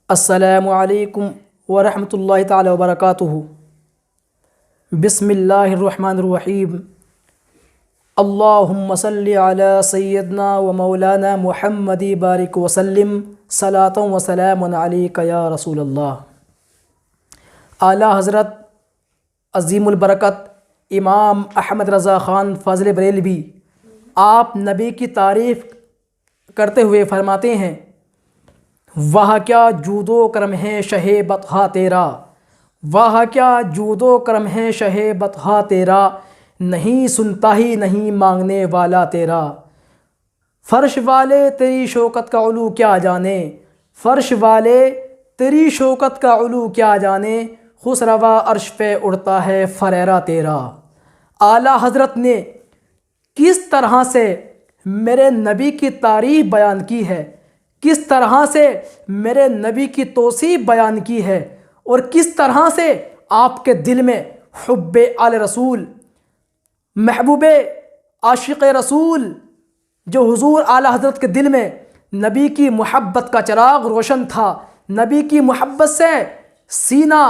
السلام علیکم ورحمۃ اللہ تعالی وبرکاتہ۔ بسم اللہ الرحمن الرحیم۔ اللہم صلی علی سیدنا و مولانا محمد بارک وسلم صلاۃ و سلام علیک یا رسول اللہ۔ اعلیٰ حضرت عظیم البرکت امام احمد رضا خان فاضل بریلوی آپ نبی کی تعریف کرتے ہوئے فرماتے ہیں، واہ کیا جود و کرم ہے شہ بطحا تیرا، واہ کیا جود و کرم ہے شہ بطحا تیرا، نہیں سنتا ہی نہیں مانگنے والا تیرا۔ فرش والے تیری شوکت کا علو کیا جانے، فرش والے تیری شوکت کا علو کیا جانے، خسروا عرش پہ اڑتا ہے فریرا تیرا۔ اعلیٰ حضرت نے کس طرح سے میرے نبی کی تعریف بیان کی ہے، کس طرح سے میرے نبی کی توصیف بیان کی ہے، اور کس طرح سے آپ کے دل میں حب آل رسول، محبوب عاشق رسول، جو حضور اعلیٰ حضرت کے دل میں نبی کی محبت کا چراغ روشن تھا، نبی کی محبت سے سینہ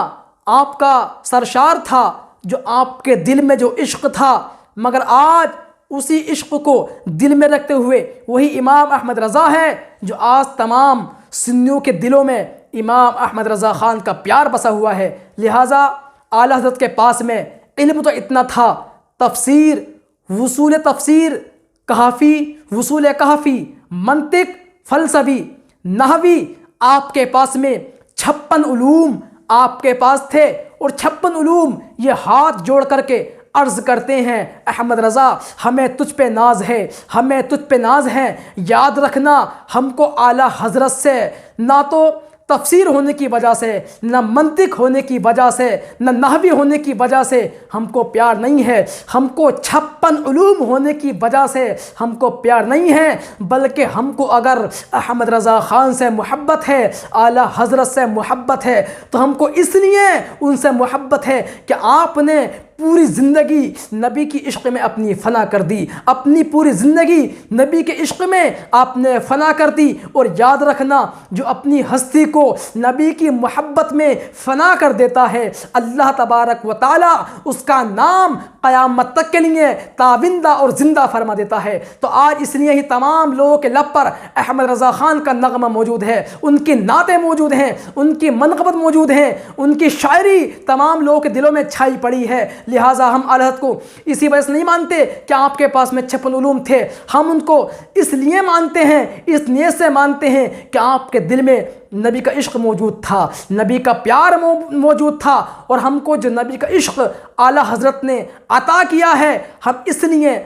آپ کا سرشار تھا، جو آپ کے دل میں جو عشق تھا، مگر آج اسی عشق کو دل میں رکھتے ہوئے وہی امام احمد رضا ہے جو آج تمام سنیوں کے دلوں میں امام احمد رضا خان کا پیار بسا ہوا ہے۔ لہٰذا اعلیٰ حضرت کے پاس میں علم تو اتنا تھا، تفسیر، وصول تفسیر، کہفی، وصول کہفی، منطق، فلسفی، نحوی، آپ کے پاس میں 56 علوم آپ کے پاس تھے، اور 56 علوم یہ ہاتھ جوڑ کر کے عرض کرتے ہیں، احمد رضا ہمیں تجھ پہ ناز ہے، ہمیں تجھ پہ ناز ہے، یاد رکھنا ہم کو اعلیٰ حضرت سے نہ تو تفسیر ہونے کی وجہ سے، نہ منطق ہونے کی وجہ سے، نہ نحوی ہونے کی وجہ سے ہم کو پیار نہیں ہے، ہم کو 56 علوم ہونے کی وجہ سے ہم کو پیار نہیں ہے، بلکہ ہم کو اگر احمد رضا خان سے محبت ہے، اعلیٰ حضرت سے محبت ہے، تو ہم کو اس لیے ان سے محبت ہے کہ آپ نے پوری زندگی نبی کی عشق میں اپنی فنا کر دی، اپنی پوری زندگی نبی کے عشق میں آپ نے فنا کر دی۔ اور یاد رکھنا، جو اپنی ہستی کو نبی کی محبت میں فنا کر دیتا ہے، اللہ تبارک و تعالی اس کا نام قیامت تک کے لیے تابندہ اور زندہ فرما دیتا ہے۔ تو آج اس لیے ہی تمام لوگوں کے لب پر احمد رضا خان کا نغمہ موجود ہے، ان کی نعتیں موجود ہیں، ان کی منقبت موجود ہیں، ان کی شاعری تمام لوگوں کے دلوں میں چھائی پڑی ہے۔ لہٰذا ہم اعلیٰ حضرت کو اسی وجہ سے نہیں مانتے کہ آپ کے پاس میں 56 علوم تھے، ہم ان کو اس لیے مانتے ہیں، اس نیت سے مانتے ہیں کہ آپ کے دل میں نبی کا عشق موجود تھا، نبی کا پیار موجود تھا، اور ہم کو جو نبی کا عشق اعلیٰ حضرت نے عطا کیا ہے، ہم اس لیے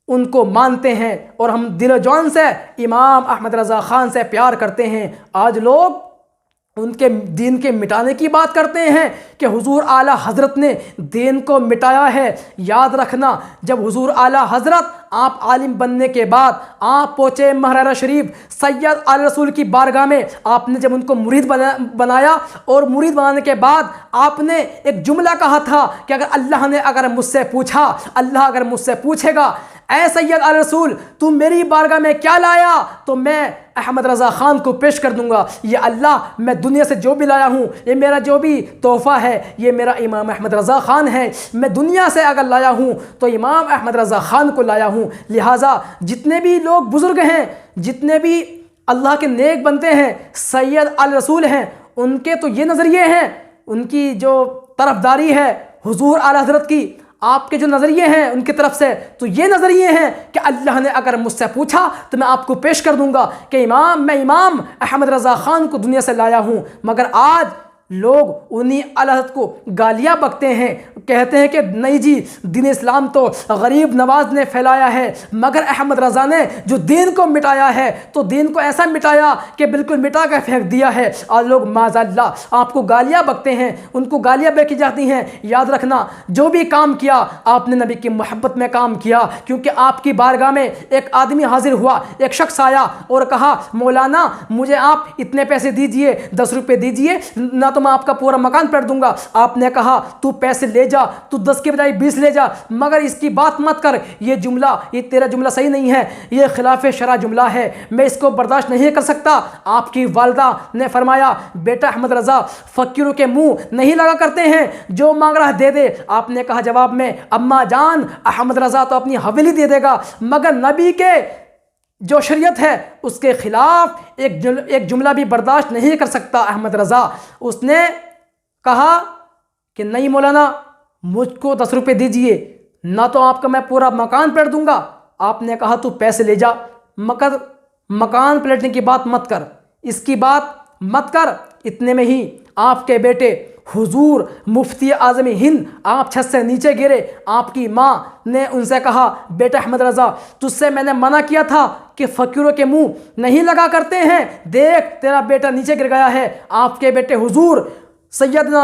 ان کو مانتے ہیں، اور ہم دل و جان سے امام احمد رضا خان سے پیار کرتے ہیں۔ آج لوگ ان کے دین کے مٹانے کی بات کرتے ہیں کہ حضور اعلیٰ حضرت نے دین کو مٹایا ہے۔ یاد رکھنا، جب حضور اعلیٰ حضرت آپ عالم بننے کے بعد آپ پہنچے مہرارہ شریف سید آل رسول کی بارگاہ میں، آپ نے جب ان کو مرید بنایا، اور مرید بنانے کے بعد آپ نے ایک جملہ کہا تھا کہ اگر مجھ سے پوچھا، اللہ اگر مجھ سے پوچھے گا اے سید آل رسول تم میری بارگاہ میں کیا لایا، تو میں احمد رضا خان کو پیش کر دوں گا، یہ اللہ میں دنیا سے جو بھی لایا ہوں، یہ میرا جو بھی تحفہ ہے، یہ میرا امام احمد رضا خان ہے، میں دنیا سے اگر لایا ہوں تو امام احمد رضا خان کو لایا ہوں۔ لہٰذا جتنے بھی لوگ بزرگ ہیں، جتنے بھی اللہ کے نیک بنتے ہیں، سید آل رسول ہیں، ان کے تو یہ نظریے ہیں، ان کی جو طرفداری ہے حضور اعلیٰ حضرت کی، آپ کے جو نظریے ہیں ان کی طرف سے، تو یہ نظریے ہیں کہ اللہ نے اگر مجھ سے پوچھا تو میں آپ کو پیش کر دوں گا کہ میں امام احمد رضا خان کو دنیا سے لایا ہوں۔ مگر آج لوگ انہی اعلیٰ حضرت کو گالیاں بکتے ہیں، کہتے ہیں کہ نہیں جی دین اسلام تو غریب نواز نے پھیلایا ہے، مگر احمد رضا نے جو دین کو مٹایا ہے تو دین کو ایسا مٹایا کہ بالکل مٹا کے پھینک دیا ہے۔ اور لوگ معاذ اللہ آپ کو گالیاں بکتے ہیں، ان کو گالیاں بکی جاتی ہیں۔ یاد رکھنا، جو بھی کام کیا آپ نے نبی کی محبت میں کام کیا، کیونکہ آپ کی بارگاہ میں ایک آدمی حاضر ہوا، ایک شخص آیا اور کہا مولانا مجھے آپ اتنے پیسے دیجئے، 10 روپے دیجئے، نہ تو میں آپ کا پورا مکان پلٹ دوں گا۔ آپ نے کہا تو پیسے لے جا، تو 10 کے بجائے 20 لے جا، مگر اس کی بات مت کر، یہ تیرا جملہ صحیح نہیں ہے، یہ خلاف شرع جملہ ہے، میں اس کو برداشت نہیں کر سکتا۔ آپ کی والدہ نے فرمایا بیٹا احمد رضا فقیروں کے منہ نہیں لگا کرتے ہیں، جو مانگ رہا دے دے۔ آپ نے کہا جواب میں اماں جان احمد رضا تو اپنی حویلی دے دے گا، مگر نبی کے جو شریعت ہے اس کے خلاف ایک جملہ بھی برداشت نہیں کر سکتا احمد رضا۔ اس نے کہا کہ نہیں مولانا مجھ کو 10 روپے دیجئے، نہ تو آپ کا میں پورا مکان پلٹ دوں گا۔ آپ نے کہا تو پیسے لے جا، مگر مکان پلٹنے کی بات مت کر، اس کی بات مت کر۔ اتنے میں ہی آپ کے بیٹے حضور مفتی اعظم ہند آپ چھت سے نیچے گرے۔ آپ کی ماں نے ان سے کہا بیٹا احمد رضا تجھ سے میں نے منع کیا تھا کہ فقیروں کے منہ نہیں لگا کرتے ہیں، دیکھ تیرا بیٹا نیچے گر گیا ہے۔ آپ کے بیٹے حضور سیدنا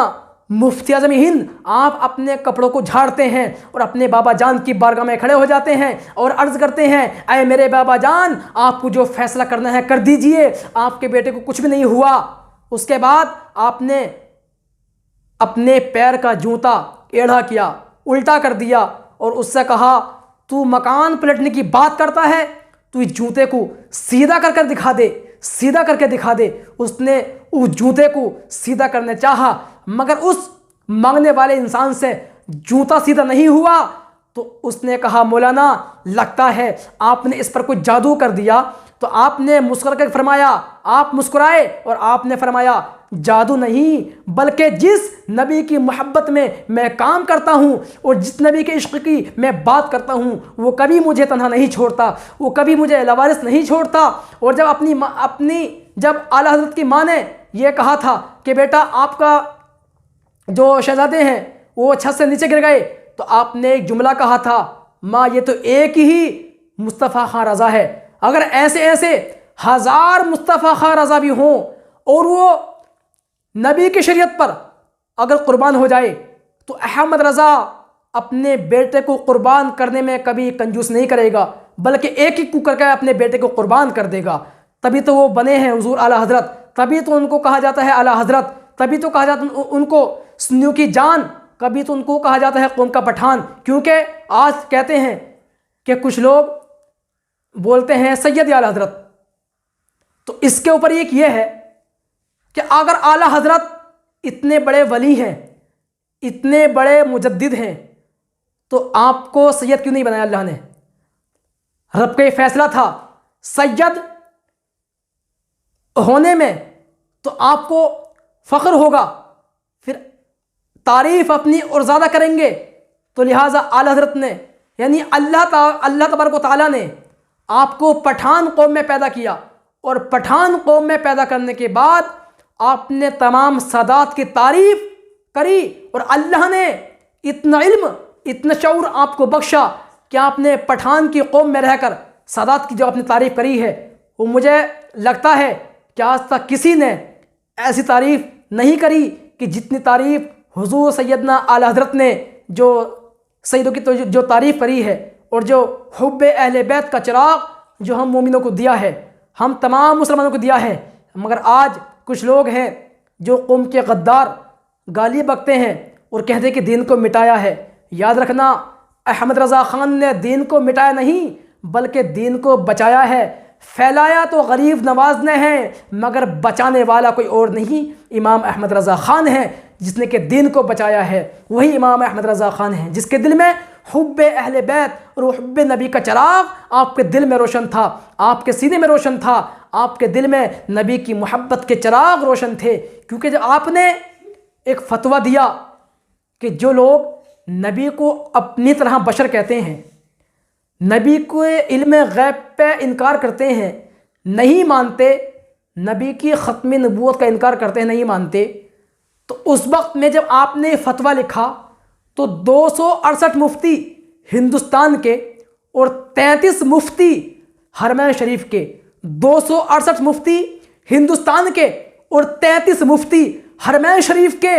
مفتی اعظم ہند آپ اپنے کپڑوں کو جھاڑتے ہیں اور اپنے بابا جان کی بارگاہ میں کھڑے ہو جاتے ہیں اور عرض کرتے ہیں اے میرے بابا جان آپ کو جو فیصلہ کرنا ہے کر دیجئے، آپ کے بیٹے کو کچھ بھی نہیں ہوا۔ اس کے بعد آپ نے اپنے پیر کا جوتا ٹیڑھا کیا، الٹا کر دیا اور اس سے کہا تو مکان پلٹنے کی بات کرتا ہے، تو اس جوتے کو سیدھا کر کر دکھا دے، سیدھا کر کے دکھا دے۔ اس نے اس جوتے کو سیدھا کرنے چاہا مگر اس مانگنے والے انسان سے جوتا سیدھا نہیں ہوا، تو اس نے کہا مولانا لگتا ہے آپ نے اس پر کوئی جادو کر دیا۔ تو آپ نے مسکرا کر فرمایا، آپ مسکرائے اور آپ نے فرمایا جادو نہیں بلکہ جس نبی کی محبت میں میں کام کرتا ہوں اور جس نبی کے عشق کی میں بات کرتا ہوں وہ کبھی مجھے تنہا نہیں چھوڑتا، وہ کبھی مجھے لاوارث نہیں چھوڑتا۔ اور جب اعلیٰ حضرت کی ماں نے یہ کہا تھا کہ بیٹا آپ کا جو شہزادے ہیں وہ چھت سے نیچے گر گئے، تو آپ نے ایک جملہ کہا تھا ماں یہ تو ایک ہی مصطفیٰ خان رضا ہے، اگر ایسے 1000 مصطفیٰ خان رضا بھی ہوں اور وہ نبی کی شریعت پر اگر قربان ہو جائے تو احمد رضا اپنے بیٹے کو قربان کرنے میں کبھی کنجوس نہیں کرے گا، بلکہ ایک ایک کو کر کے اپنے بیٹے کو قربان کر دے گا۔ تبھی تو وہ بنے ہیں حضور اعلیٰ حضرت، تبھی تو ان کو کہا جاتا ہے اعلیٰ حضرت، تبھی تو کہا جاتا ہے ان کو سنیوں کی جان، کبھی تو ان کو کہا جاتا ہے قوم کا پٹھان۔ کیونکہ آج کہتے ہیں کہ کچھ لوگ بولتے ہیں سید اعلیٰ حضرت، تو اس کے اوپر ایک یہ ہے کہ اگر اعلیٰ حضرت اتنے بڑے ولی ہیں، اتنے بڑے مجدد ہیں، تو آپ کو سید کیوں نہیں بنایا اللہ نے؟ رب کا یہ فیصلہ تھا سید ہونے میں تو آپ کو فخر ہوگا، پھر تعریف اپنی اور زیادہ کریں گے، تو لہٰذا اعلیٰ حضرت نے یعنی اللہ تبارک و تعالیٰ نے آپ کو پٹھان قوم میں پیدا کیا، اور پٹھان قوم میں پیدا کرنے کے بعد آپ نے تمام سادات کی تعریف کری، اور اللہ نے اتنا علم اتنا شعور آپ کو بخشا کہ آپ نے پٹھان کی قوم میں رہ کر سادات کی جو آپ نے تعریف کری ہے، وہ مجھے لگتا ہے کہ آج تک کسی نے ایسی تعریف نہیں کری کہ جتنی تعریف حضور سیدنا اعلیٰ حضرت نے جو سیدوں کی جو تعریف کری ہے، اور جو حب اہل بیت کا چراغ جو ہم مومنوں کو دیا ہے، ہم تمام مسلمانوں کو دیا ہے۔ مگر آج کچھ لوگ ہیں جو قوم کے غدار گالی بکتے ہیں اور کہتے ہیں کہ دین کو مٹایا ہے۔ یاد رکھنا احمد رضا خان نے دین کو مٹایا نہیں بلکہ دین کو بچایا ہے۔ پھیلایا تو غریب نواز نے ہے مگر بچانے والا کوئی اور نہیں، امام احمد رضا خان ہے جس نے کہ دین کو بچایا ہے۔ وہی امام احمد رضا خان ہیں جس کے دل میں حب اہل بیت اور حب نبی کا چراغ آپ کے دل میں روشن تھا، آپ کے سینے میں روشن تھا، آپ کے دل میں نبی کی محبت کے چراغ روشن تھے۔ کیونکہ جب آپ نے ایک فتویٰ دیا کہ جو لوگ نبی کو اپنی طرح بشر کہتے ہیں، نبی کو علم غیب پہ انکار کرتے ہیں، نہیں مانتے، نبی کی ختم نبوت کا انکار کرتے ہیں، نہیں مانتے، تو اس وقت میں جب آپ نے فتویٰ لکھا تو 268 مفتی ہندوستان کے اور 33 مفتی حرمین شریف کے، 268 مفتی ہندوستان کے اور 33 مفتی حرمین شریف کے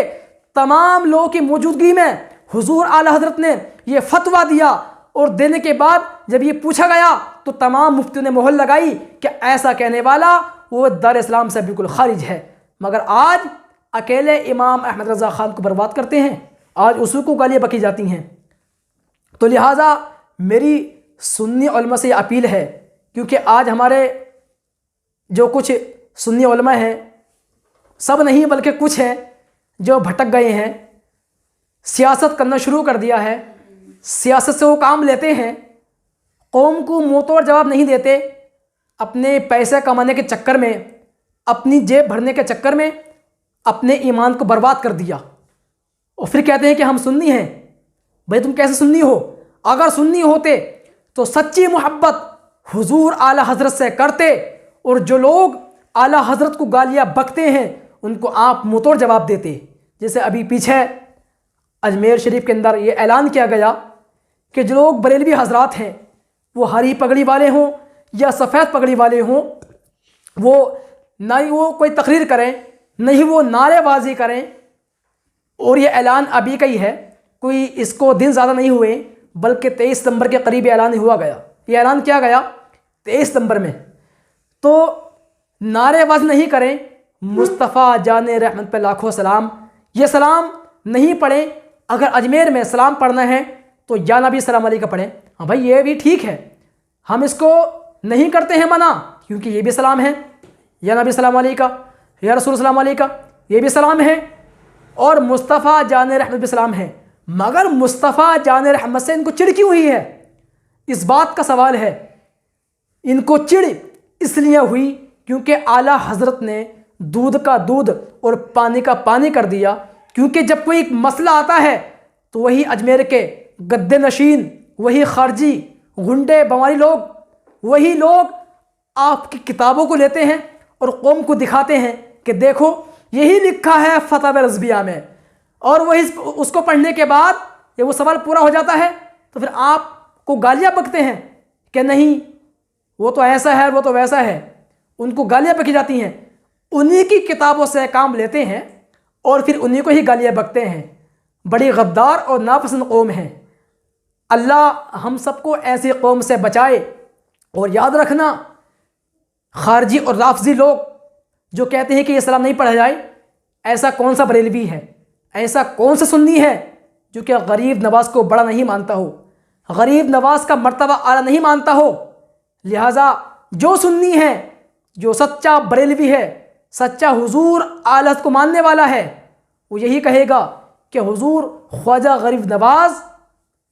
تمام لوگوں کی موجودگی میں حضور اعلیٰ حضرت نے یہ فتویٰ دیا، اور دینے کے بعد جب یہ پوچھا گیا تو تمام مفتیوں نے مہر لگائی کہ ایسا کہنے والا وہ دار اسلام سے بالکل خارج ہے۔ مگر آج اکیلے امام احمد رضا خان کو برباد کرتے ہیں، آج اسی کو گالیاں بکی جاتی ہیں۔ تو لہٰذا میری سنی علماء سے یہ اپیل ہے، کیونکہ آج ہمارے جو کچھ سنی علماء ہیں، سب نہیں بلکہ کچھ ہیں جو بھٹک گئے ہیں، سیاست کرنا شروع کر دیا ہے، سیاست سے وہ کام لیتے ہیں، قوم کو منہ توڑ جواب نہیں دیتے، اپنے پیسے کمانے کے چکر میں، اپنی جیب بھرنے کے چکر میں اپنے ایمان کو برباد کر دیا، اور پھر کہتے ہیں کہ ہم سنی ہیں۔ بھائی تم کیسے سنی ہو؟ اگر سنی ہوتے تو سچی محبت حضور اعلیٰ حضرت سے کرتے، اور جو لوگ اعلیٰ حضرت کو گالیاں بکتے ہیں ان کو آپ منہ توڑ جواب دیتے۔ جیسے ابھی پیچھے اجمیر شریف کے اندر یہ اعلان کیا گیا کہ جو لوگ بریلوی حضرات ہیں، وہ ہری پگڑی والے ہوں یا سفید پگڑی والے ہوں، وہ نہ ہی وہ کوئی تقریر کریں، نہ ہی وہ نعرے بازی کریں، اور یہ اعلان ابھی کا ہی ہے، کوئی اس کو دن زیادہ نہیں ہوئے، بلکہ 23 ستمبر کے قریب اعلان ہوا گیا۔ یہ اعلان کیا گیا 23 ستمبر میں، تو نعرے باز نہیں کریں، مصطفیٰ جان رحمت پہ لاکھوں سلام، یہ سلام نہیں پڑھیں۔ اگر اجمیر میں سلام پڑھنا ہے تو یا نبی السلام علیکہ پڑھیں۔ ہاں بھائی یہ بھی ٹھیک ہے، ہم اس کو نہیں کرتے ہیں منع، کیونکہ یہ بھی سلام ہے، یا نبی السلام علیکہ، یا رسول السلام علیکہ، یہ بھی سلام ہے، اور مصطفیٰ جان رحمت بھی سلام ہے۔ مگر مصطفیٰ جان رحمت سے ان کو چڑ کیوں ہوئی ہے؟ اس بات کا سوال ہے۔ ان کو چڑ اس لیے ہوئی کیونکہ اعلیٰ حضرت نے دودھ کا دودھ اور پانی کا پانی کر دیا، کیونکہ جب کوئی ایک مسئلہ آتا ہے تو وہی اجمیر کے گدے نشین، وہی خارجی غنڈے بواری لوگ، وہی لوگ آپ کی کتابوں کو لیتے ہیں اور قوم کو دکھاتے ہیں کہ دیکھو یہی لکھا ہے فتح رضویہ میں، اور وہ اس کو پڑھنے کے بعد جب وہ سوال پورا ہو جاتا ہے تو پھر آپ کو گالیاں بکتے ہیں کہ نہیں وہ تو ایسا ہے، وہ تو ویسا ہے، ان کو گالیاں بکی جاتی ہیں۔ انہی کی کتابوں سے کام لیتے ہیں اور پھر انہی کو ہی گالیاں بکتے ہیں۔ بڑی غدار اور ناپسند قوم ہے۔ اللہ ہم سب کو ایسی قوم سے بچائے۔ اور یاد رکھنا، خارجی اور رافضی لوگ جو کہتے ہیں کہ یہ سلام نہیں پڑھا جائے، ایسا کون سا بریلوی ہے، ایسا کون سا سنی ہے جو کہ غریب نواز کو بڑا نہیں مانتا ہو، غریب نواز کا مرتبہ اعلیٰ نہیں مانتا ہو؟ لہٰذا جو سنی ہے، جو سچا بریلوی ہے، سچا حضور اعلیٰ کو ماننے والا ہے، وہ یہی کہے گا کہ حضور خواجہ غریب نواز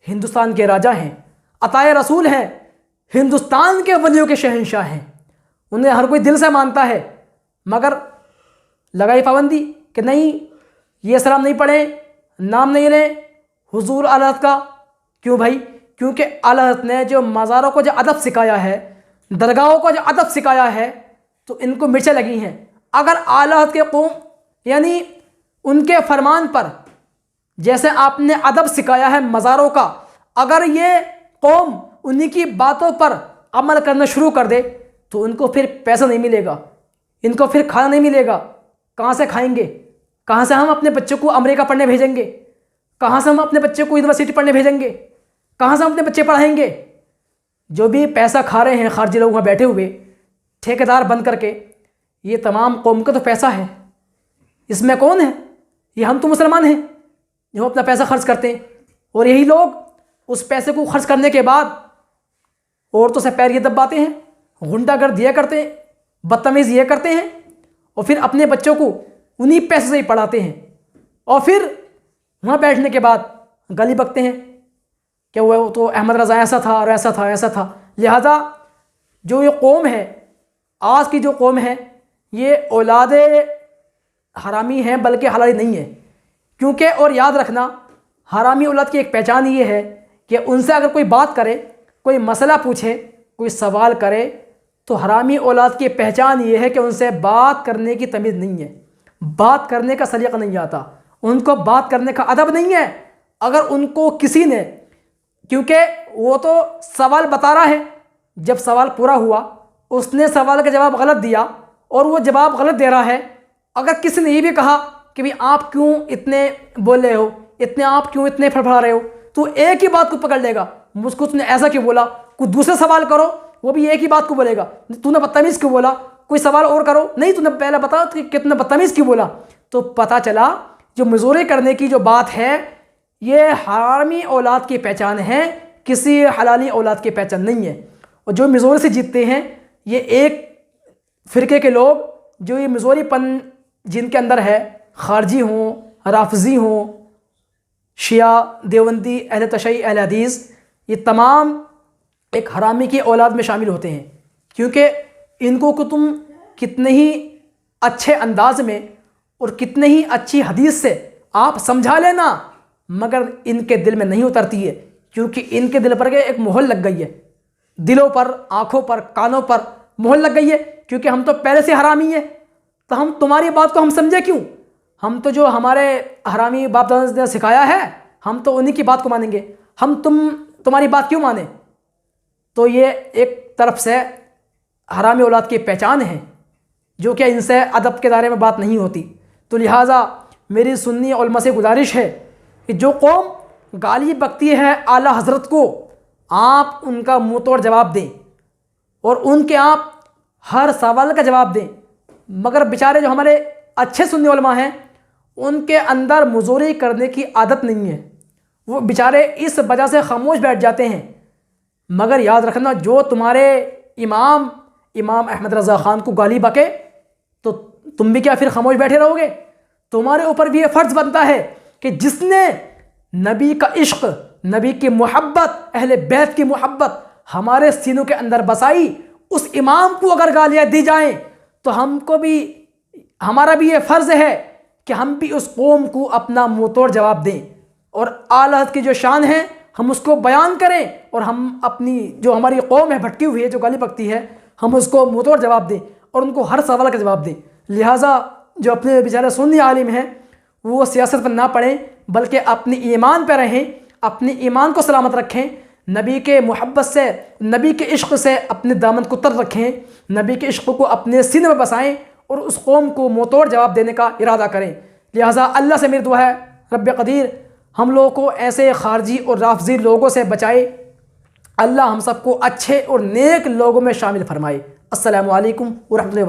ہندوستان کے راجا ہیں، عطائے رسول ہیں، ہندوستان کے ولیوں کے شہنشاہ ہیں۔ انہیں ہر کوئی دل سے مانتا ہے، مگر لگائی پابندی کہ نہیں یہ سلام نہیں پڑھیں، نام نہیں لیں حضور اعلیٰ کا۔ کیوں بھائی؟ کیونکہ اعلیٰ نے جو مزاروں کو جو ادب سکھایا ہے، درگاہوں کو جو ادب سکھایا ہے، تو ان کو مرچیں لگی ہیں۔ اگر اعلیٰ کے قوم یعنی ان کے فرمان پر جیسے آپ نے ادب سکھایا ہے مزاروں کا، اگر یہ قوم انہی کی باتوں پر عمل کرنا شروع کر دے تو ان کو پھر پیسہ نہیں ملے گا، ان کو پھر کھانا نہیں ملے گا۔ کہاں سے کھائیں گے؟ کہاں سے ہم اپنے بچوں کو امریکہ پڑھنے بھیجیں گے؟ کہاں سے ہم اپنے بچوں کو یونیورسٹی پڑھنے بھیجیں گے؟ کہاں سے ہم اپنے بچے پڑھائیں گے؟ جو بھی پیسہ کھا رہے ہیں خارجی لوگ وہاں بیٹھے ہوئے ٹھیکیدار بن کر کے، یہ تمام قوم کا تو پیسہ ہے، اس میں کون ہے؟ یہ ہم تو مسلمان ہیں جو اپنا پیسہ خرچ کرتے ہیں، اور یہی لوگ اس پیسے کو خرچ کرنے کے بعد عورتوں سے پیر یہ دباتے ہیں، غنڈہ گرد یہ کرتے ہیں، بدتمیز یہ کرتے ہیں، اور پھر اپنے بچوں کو انہی پیسے سے ہی پڑھاتے ہیں، اور پھر وہاں بیٹھنے کے بعد گالی بکتے ہیں کہ وہ تو احمد رضا ایسا تھا اور ایسا تھا ایسا تھا۔ لہذا جو یہ قوم ہے، آج کی جو قوم ہے، یہ اولاد حرامی ہیں بلکہ حلالی نہیں ہے، کیونکہ اور یاد رکھنا حرامی اولاد کی ایک پہچان یہ ہے کہ ان سے اگر کوئی بات کرے، کوئی مسئلہ پوچھے، کوئی سوال کرے، تو حرامی اولاد کی پہچان یہ ہے کہ ان سے بات کرنے کی تمیز نہیں ہے، بات کرنے کا سلیقہ نہیں آتا، ان کو بات کرنے کا ادب نہیں ہے۔ اگر ان کو کسی نے، کیونکہ وہ تو سوال بتا رہا ہے، جب سوال پورا ہوا اس نے سوال کا جواب غلط دیا اور وہ جواب غلط دے رہا ہے، اگر کسی نے یہ بھی کہا کہ بھی آپ کیوں اتنے بول رہے ہو، آپ کیوں اتنے پھڑپڑا رہے ہو، تو ایک ہی بات کو پکڑ لے گا، مجھ کو تم نے ایسا کیوں بولا، کوئی دوسرے سوال کرو وہ بھی ایک ہی بات کو بولے گا، تو نے بدتمیز کیوں بولا، کوئی سوال اور کرو، نہیں تو نے پہلے بتا کہ کتنا بدتمیز کیوں بولا، تو پتہ چلا جو مزوری کرنے کی جو بات ہے یہ حرامی اولاد کی پہچان ہے، کسی حلالی اولاد کی پہچان نہیں ہے۔ اور جو مزوری سے جیتتے ہیں یہ ایک فرقے کے لوگ جو یہ مزوری پن جن کے اندر ہے، خارجی ہوں، رافضی ہوں، شیعہ، دیوبندی، اہل تشیع، اہل حدیث، یہ تمام ایک حرامی کی اولاد میں شامل ہوتے ہیں، کیونکہ ان کو تم کتنے ہی اچھے انداز میں اور کتنے ہی اچھی حدیث سے آپ سمجھا لینا، مگر ان کے دل میں نہیں اترتی ہے، کیونکہ ان کے دل پر ایک مہر لگ گئی ہے، دلوں پر، آنکھوں پر، کانوں پر مہر لگ گئی ہے، کیونکہ ہم تو پہلے سے حرامی ہیں، تو ہم تمہاری بات کو ہم سمجھے کیوں؟ ہم تو جو ہمارے حرامی باپ دادا نے سکھایا ہے ہم تو انہی کی بات کو مانیں گے، ہم تمہاری بات کیوں مانیں؟ تو یہ ایک طرف سے حرامی اولاد کی پہچان ہے جو کہ ان سے ادب کے دائرے میں بات نہیں ہوتی۔ تو لہٰذا میری سنی علماء سے گزارش ہے کہ جو قوم گالی بکتی ہے اعلیٰ حضرت کو، آپ ان کا منہ توڑ جواب دیں اور ان کے آپ ہر سوال کا جواب دیں، مگر بیچارے جو ہمارے اچھے سنی علماء ہیں ان کے اندر مزوری کرنے کی عادت نہیں ہے، وہ بیچارے اس وجہ سے خاموش بیٹھ جاتے ہیں۔ مگر یاد رکھنا جو تمہارے امام احمد رضا خان کو گالی بکے تو تم بھی کیا پھر خاموش بیٹھے رہو گے؟ تمہارے اوپر بھی یہ فرض بنتا ہے کہ جس نے نبی کا عشق، نبی کی محبت، اہل بیت کی محبت ہمارے سینوں کے اندر بسائی، اس امام کو اگر گالیاں دی جائیں تو ہمارا بھی یہ فرض ہے کہ ہم بھی اس قوم کو اپنا منہ توڑ جواب دیں اور اعلیٰ حضرت کی جو شان ہے ہم اس کو بیان کریں، اور ہم اپنی جو ہماری قوم ہے بھٹکی ہوئی ہے جو گالی بکتی ہے ہم اس کو منہ توڑ جواب دیں اور ان کو ہر سوال کا جواب دیں۔ لہٰذا جو اپنے بیچارے سنی عالم ہیں وہ سیاست پر نہ پڑیں بلکہ اپنی ایمان پہ رہیں، اپنی ایمان کو سلامت رکھیں، نبی کے محبت سے، نبی کے عشق سے اپنے دامن کو تر رکھیں، نبی کے عشق کو اپنے سینے میں بسائیں اور اس قوم کو منہ توڑ جواب دینے کا ارادہ کریں۔ لہٰذا اللہ سے میری دعا ہے رب قدیر ہم لوگوں کو ایسے خارجی اور رافضی لوگوں سے بچائے، اللہ ہم سب کو اچھے اور نیک لوگوں میں شامل فرمائے۔ السلام علیکم ورحمۃ اللہ۔